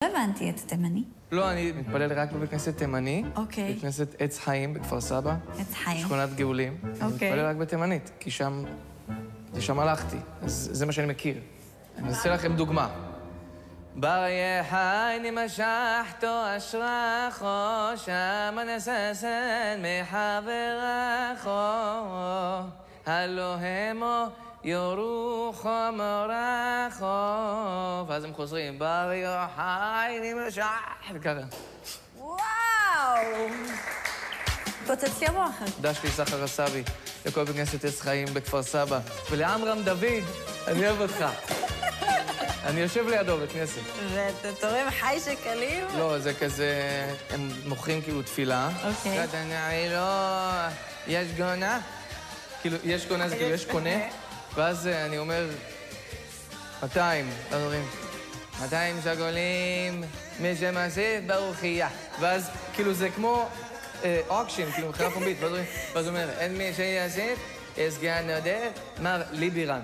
לא הבנתי את תימני. לא, אני מתפלל רק בבית כנסת תימני. אוקיי. בית כנסת עץ חיים בכפר סבא. עץ חיים. שכונת גאולים. אוקיי. אני מתפלל רק בתימנית, כי שם הלכתי. אז זה מה שאני מכיר. אני אעשה לכם דוגמה. בריה חי נמשכתו אשרחו, שם נססן מחברכו, הלא המו יורוחו מורחו. ואז הם חוזרים, בריה חי נמשך, וככה. וואו! פוצץ לי המוח. דש לי סחר הסבי, לכל בית כנסת עץ חיים בכפר סבא, ולעמרם דוד, אני אוהב אותך. אני יושב לידו בכנסת. ואתה תורם חי שקלים? לא, זה כזה... הם מוכרים כאילו תפילה. אוקיי. יש גונה? כאילו, יש גונה, זה כאילו יש קונה. ואז אני אומר, 200, אז אומרים, 200 שגולים, מי שמוסיף ברוכייה. ואז כאילו זה כמו אוקשן, כאילו מבחינה פומבית. ואז הוא אומר, אין מי שיוסיף, סגן נודה, מר ליבירן.